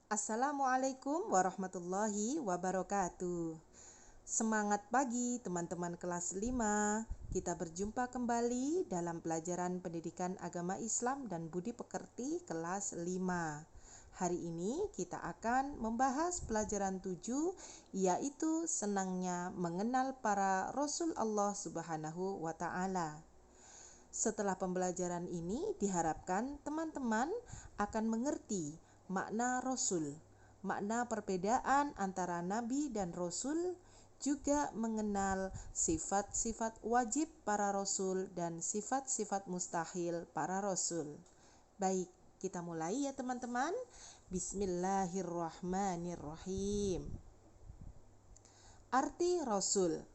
Assalamualaikum warahmatullahi wabarakatuh. Semangat pagi teman-teman kelas 5. Kita berjumpa kembali dalam pelajaran Pendidikan Agama Islam dan Budi Pekerti kelas 5. Hari ini kita akan membahas pelajaran 7, yaitu senangnya mengenal para Rasul Allah Subhanahu wa Ta'ala. Setelah pembelajaran ini, diharapkan teman-teman akan mengerti makna Rasul, makna perbedaan antara Nabi dan Rasul, juga mengenal sifat-sifat wajib para Rasul dan sifat-sifat mustahil para Rasul. Baik, kita mulai ya teman-teman. Bismillahirrahmanirrahim. Arti Rasul.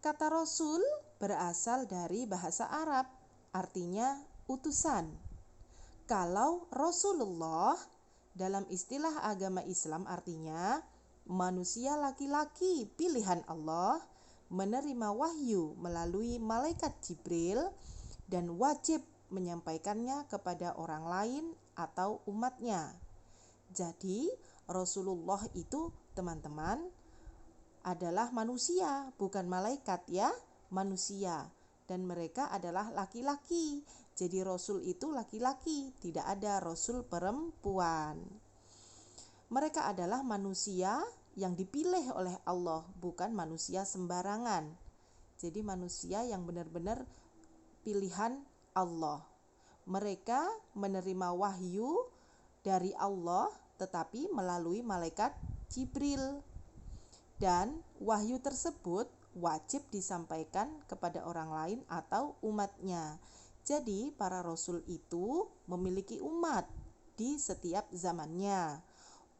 Kata Rasul berasal dari bahasa Arab, artinya utusan. Kalau Rasulullah dalam istilah agama Islam artinya manusia laki-laki pilihan Allah, menerima wahyu melalui malaikat Jibril dan wajib menyampaikannya kepada orang lain atau umatnya. Jadi Rasulullah itu teman-teman adalah manusia, bukan malaikat ya, manusia. Dan mereka adalah laki-laki. Jadi Rasul itu laki-laki, tidak ada Rasul perempuan. Mereka adalah manusia yang dipilih oleh Allah, bukan manusia sembarangan. Jadi manusia yang benar-benar pilihan Allah. Mereka menerima wahyu dari Allah, tetapi melalui malaikat Jibril. Dan wahyu tersebut wajib disampaikan kepada orang lain atau umatnya. Jadi para rasul itu memiliki umat di setiap zamannya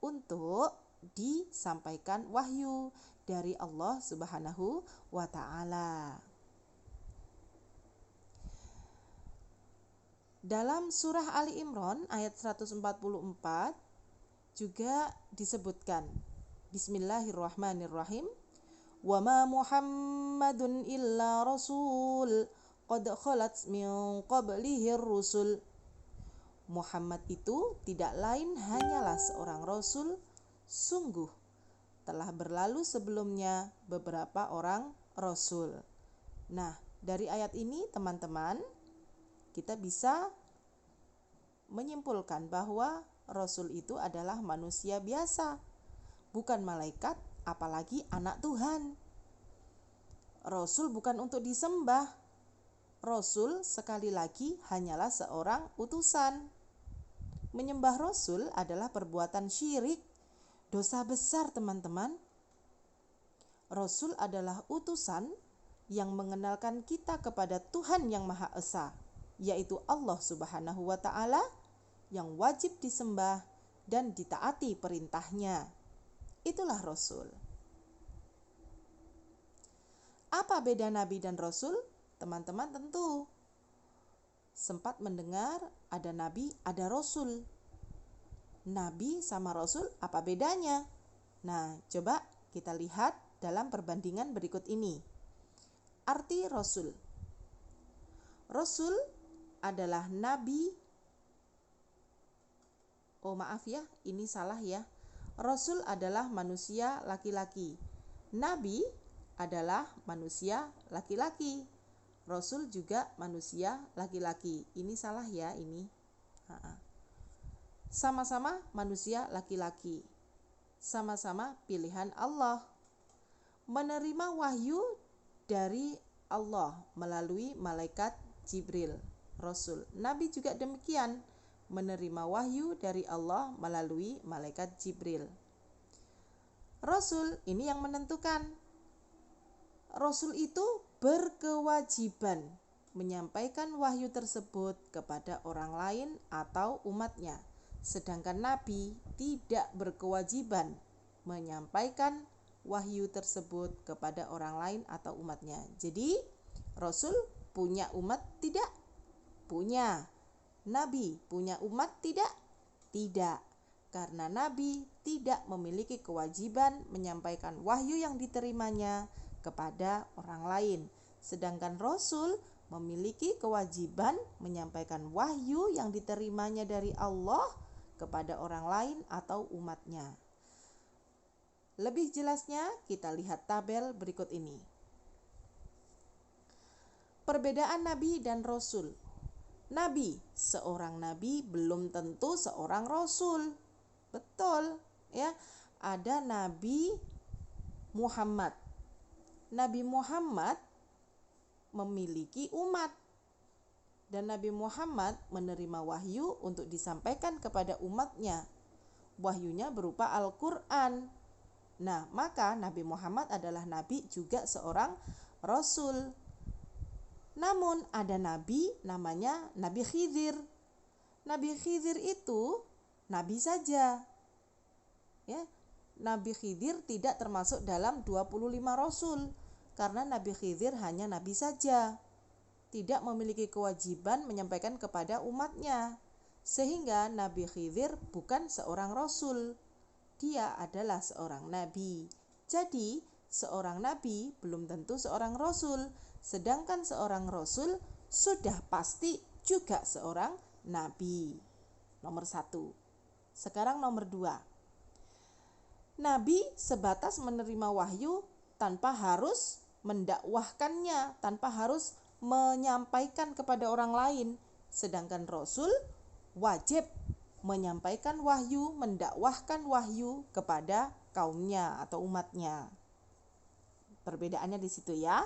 untuk disampaikan wahyu dari Allah Subhanahu wa Ta'ala. Dalam surah Ali Imran ayat 144 juga disebutkan, Bismillahirrahmanirrahim. Wa ma Muhammadun illa rasul qad khalat min qablihir rusul. Muhammad itu tidak lain hanyalah seorang rasul, sungguh telah berlalu sebelumnya beberapa orang rasul. Nah, dari ayat ini teman-teman kita bisa menyimpulkan bahwa rasul itu adalah manusia biasa, bukan malaikat, apalagi anak Tuhan. Rasul bukan untuk disembah. Rasul sekali lagi hanyalah seorang utusan. Menyembah Rasul adalah perbuatan syirik, dosa besar teman-teman. Rasul adalah utusan yang mengenalkan kita kepada Tuhan yang Maha Esa, yaitu Allah Subhanahu wa Ta'ala, yang wajib disembah dan ditaati perintahnya. Itulah Rasul. Apa beda Nabi dan Rasul? Teman-teman tentu sempat mendengar ada Nabi, ada Rasul. Nabi sama Rasul apa bedanya? Nah, coba kita lihat dalam perbandingan berikut ini. Arti Rasul. Rasul adalah Nabi. Oh maaf ya, ini salah ya. Rasul adalah manusia laki-laki. Nabi adalah manusia laki-laki. Rasul juga manusia laki-laki. Ini salah ya ini. Sama-sama manusia laki-laki. Sama-sama pilihan Allah. Menerima wahyu dari Allah melalui malaikat Jibril. Rasul. Nabi juga demikian, menerima wahyu dari Allah melalui malaikat Jibril. Rasul ini yang menentukan. Rasul itu berkewajiban menyampaikan wahyu tersebut kepada orang lain atau umatnya. Sedangkan Nabi tidak berkewajiban menyampaikan wahyu tersebut kepada orang lain atau umatnya. Jadi Rasul punya umat tidak? Punya. Nabi punya umat tidak? Tidak. Karena Nabi tidak memiliki kewajiban menyampaikan wahyu yang diterimanya kepada orang lain. Sedangkan Rasul memiliki kewajiban menyampaikan wahyu yang diterimanya dari Allah kepada orang lain atau umatnya. Lebih jelasnya kita lihat tabel berikut ini. Perbedaan Nabi dan Rasul. Nabi, seorang Nabi belum tentu seorang Rasul. Betul, ya. Ada Nabi Muhammad. Nabi Muhammad memiliki umat. Dan Nabi Muhammad menerima wahyu untuk disampaikan kepada umatnya. Wahyunya berupa Al-Quran. Nah, maka Nabi Muhammad adalah Nabi juga seorang Rasul. Namun ada Nabi namanya Nabi Khidir. Nabi Khidir itu Nabi saja. Ya, Nabi Khidir tidak termasuk dalam 25 Rasul. Karena Nabi Khidir hanya Nabi saja. Tidak memiliki kewajiban menyampaikan kepada umatnya. Sehingga Nabi Khidir bukan seorang Rasul. Dia adalah seorang Nabi. Jadi, seorang Nabi belum tentu seorang Rasul. Sedangkan seorang Rasul sudah pasti juga seorang Nabi. Nomor 1. Sekarang nomor 2. Nabi sebatas menerima wahyu tanpa harus mendakwahkannya, tanpa harus menyampaikan kepada orang lain. Sedangkan Rasul wajib menyampaikan wahyu, mendakwahkan wahyu kepada kaumnya atau umatnya. Perbedaannya di situ ya.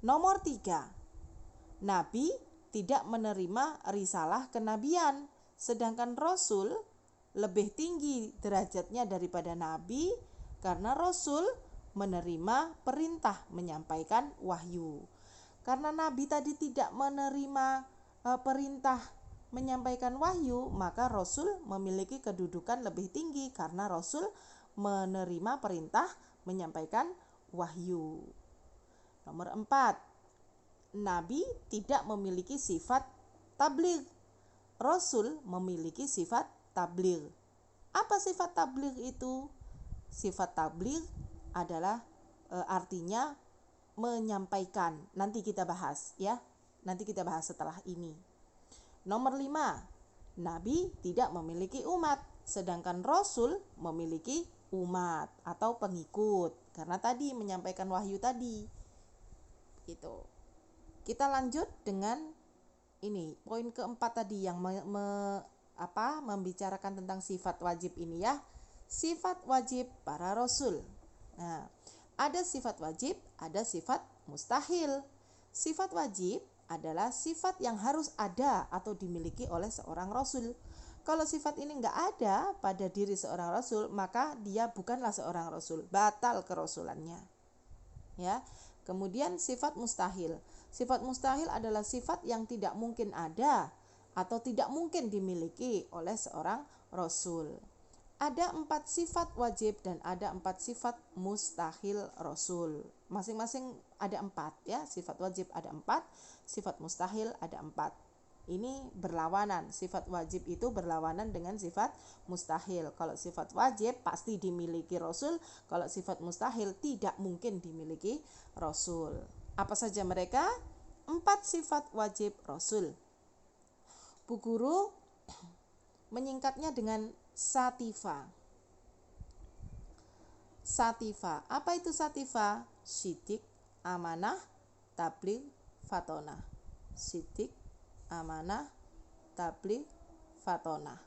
Nomor 3. Nabi tidak menerima risalah kenabian, sedangkan Rasul lebih tinggi derajatnya daripada Nabi karena Rasul menerima perintah menyampaikan wahyu. Karena Nabi tadi tidak menerima perintah menyampaikan wahyu, maka Rasul memiliki kedudukan lebih tinggi karena Rasul menerima perintah menyampaikan wahyu. Nomor 4. Nabi tidak memiliki sifat tabligh. Rasul memiliki sifat tabligh. Apa sifat tabligh itu? Sifat tabligh adalah artinya menyampaikan. Nanti kita bahas ya. Nanti kita bahas setelah ini. Nomor 5. Nabi tidak memiliki umat, sedangkan Rasul memiliki umat atau pengikut. Karena tadi menyampaikan wahyu tadi. Gitu. Kita lanjut dengan ini, poin keempat tadi yang membicarakan tentang sifat wajib ini ya. Sifat wajib para rasul. Nah, ada sifat wajib, ada sifat mustahil. Sifat wajib adalah sifat yang harus ada atau dimiliki oleh seorang rasul. Kalau sifat ini enggak ada pada diri seorang rasul, maka dia bukanlah seorang rasul, batal kerasulannya. Ya. Kemudian sifat mustahil. Sifat mustahil adalah sifat yang tidak mungkin ada atau tidak mungkin dimiliki oleh seorang rasul. Ada 4 sifat wajib dan ada 4 sifat mustahil rasul. Masing-masing ada 4 ya. Sifat wajib ada 4, sifat mustahil ada 4. Ini berlawanan. Sifat wajib itu berlawanan dengan sifat mustahil. Kalau sifat wajib pasti dimiliki rasul, kalau sifat mustahil tidak mungkin dimiliki rasul. Apa saja mereka? 4 sifat wajib rasul. Bu Guru menyingkatnya dengan Satifa. Satifa. Apa itu Satifa? Sidik, amanah, tabligh, fatonah. Sidik, amanah, tabligh, fatonah.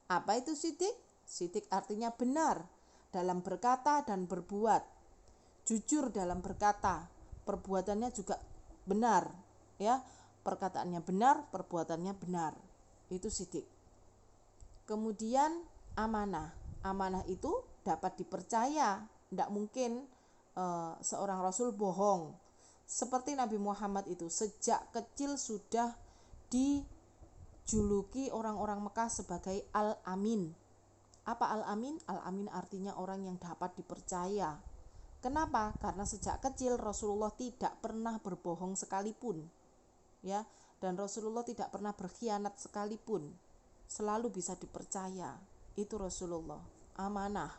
Apa itu sidik? Sidik artinya benar dalam berkata dan berbuat. Jujur dalam berkata, perbuatannya juga benar, ya. Perkataannya benar, perbuatannya benar. Itu sidik. Kemudian amanah. Amanah itu dapat dipercaya. Tidak mungkin seorang rasul bohong. Seperti Nabi Muhammad itu sejak kecil sudah dijuluki orang-orang Mekah sebagai Al-Amin. Apa Al-Amin? Al-Amin artinya orang yang dapat dipercaya. Kenapa? Karena sejak kecil Rasulullah tidak pernah berbohong sekalipun. Ya, dan Rasulullah tidak pernah berkhianat sekalipun. Selalu bisa dipercaya. Itu Rasulullah. Amanah.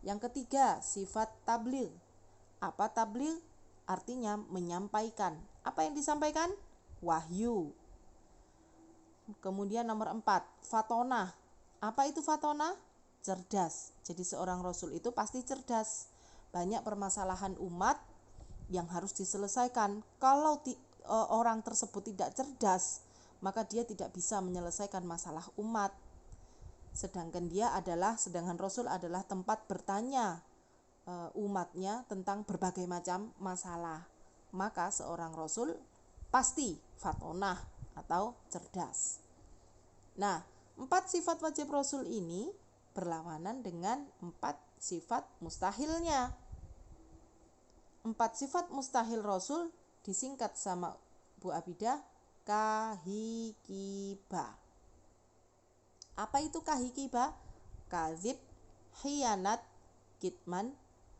Yang ketiga, sifat tabligh. Apa tabligh? Artinya menyampaikan. Apa yang disampaikan? Wahyu. Kemudian nomor 4, fatonah. Apa itu fatonah? Cerdas. Jadi seorang rasul itu pasti cerdas. Banyak permasalahan umat yang harus diselesaikan. Kalau orang tersebut tidak cerdas, maka dia tidak bisa menyelesaikan masalah umat. Sedangkan rasul adalah tempat bertanya umatnya tentang berbagai macam masalah. Maka seorang rasul pasti fatonah atau cerdas. Nah, 4 sifat wajib rasul ini berlawanan dengan 4 sifat mustahilnya. 4 sifat mustahil rasul disingkat sama Bu Abidah kahikiba. Apa itu kahikiba? Kadzib, khianat, kitman,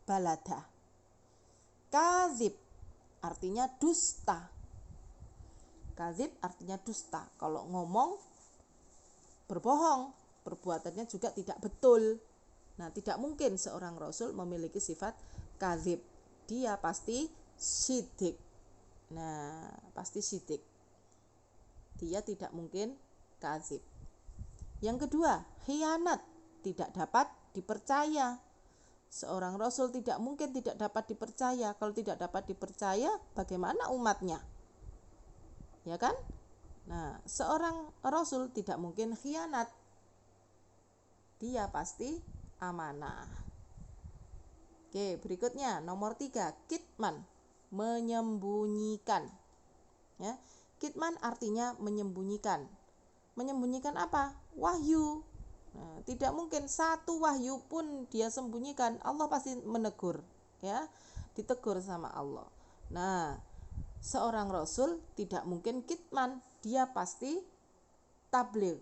baladah. Kadzib artinya dusta. Kadzib artinya dusta. Kalau ngomong berbohong, perbuatannya juga tidak betul. Nah, tidak mungkin seorang rasul memiliki sifat kadzib. Dia pasti syidik. Nah, pasti syidik. Dia tidak mungkin kadzib. Yang kedua, khianat, tidak dapat dipercaya. Seorang rasul tidak mungkin tidak dapat dipercaya. Kalau tidak dapat dipercaya, bagaimana umatnya? Ya kan? Nah, seorang rasul tidak mungkin khianat. Dia pasti amanah. Oke, berikutnya nomor 3, kitman, menyembunyikan. Ya, kitman artinya menyembunyikan. Menyembunyikan apa? Wahyu. Nah, tidak mungkin satu wahyu pun dia sembunyikan. Allah pasti menegur, ya. Ditegur sama Allah. Nah, seorang rasul tidak mungkin kitman, dia pasti tabligh,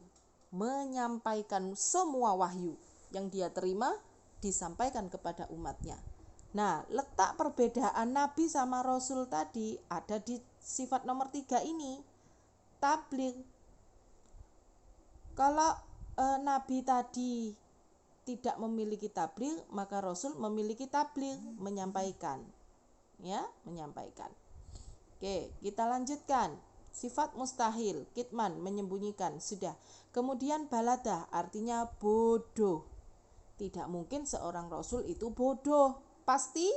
menyampaikan semua wahyu yang dia terima disampaikan kepada umatnya. Nah, letak perbedaan nabi sama rasul tadi ada di sifat nomor 3 ini, tabligh. Kalau nabi tadi tidak memiliki tabligh, maka rasul memiliki tabligh, menyampaikan. Ya, menyampaikan. Oke, kita lanjutkan. Sifat mustahil, kitman, menyembunyikan, sudah. Kemudian baladah, artinya bodoh. Tidak mungkin seorang rasul itu bodoh. Pasti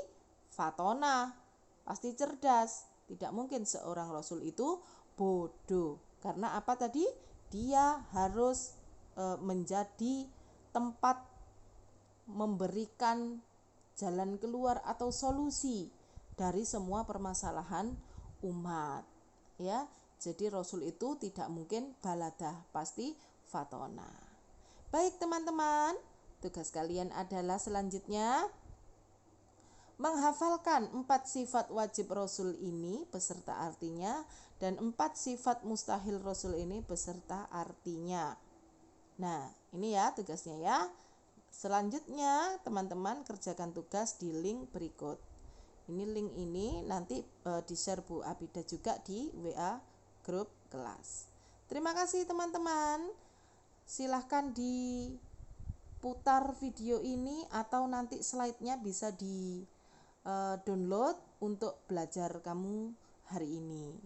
fatonah, pasti cerdas. Tidak mungkin seorang rasul itu bodoh. Karena apa tadi? Dia harus menjadi tempat memberikan jalan keluar atau solusi dari semua permasalahan umat, ya. Jadi rasul itu tidak mungkin baladah, pasti fatonah. Baik teman-teman, tugas kalian adalah selanjutnya menghafalkan 4 sifat wajib rasul ini beserta artinya dan 4 sifat mustahil rasul ini beserta artinya. Nah, ini ya tugasnya ya. Selanjutnya teman-teman kerjakan tugas di link berikut. Ini link ini nanti di-share Bu Abidah juga di WA grup kelas. Terima kasih teman-teman. Silahkan diputar video ini atau nanti slide-nya bisa di download untuk belajar kamu hari ini.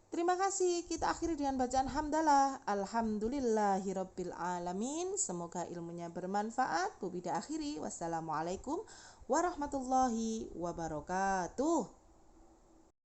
Terima kasih. Kita akhiri dengan bacaan hamdalah. Alhamdulillahirabbil alamin. Semoga ilmunya bermanfaat. Bu Bidah akhiri. Wassalamualaikum warahmatullahi wabarakatuh.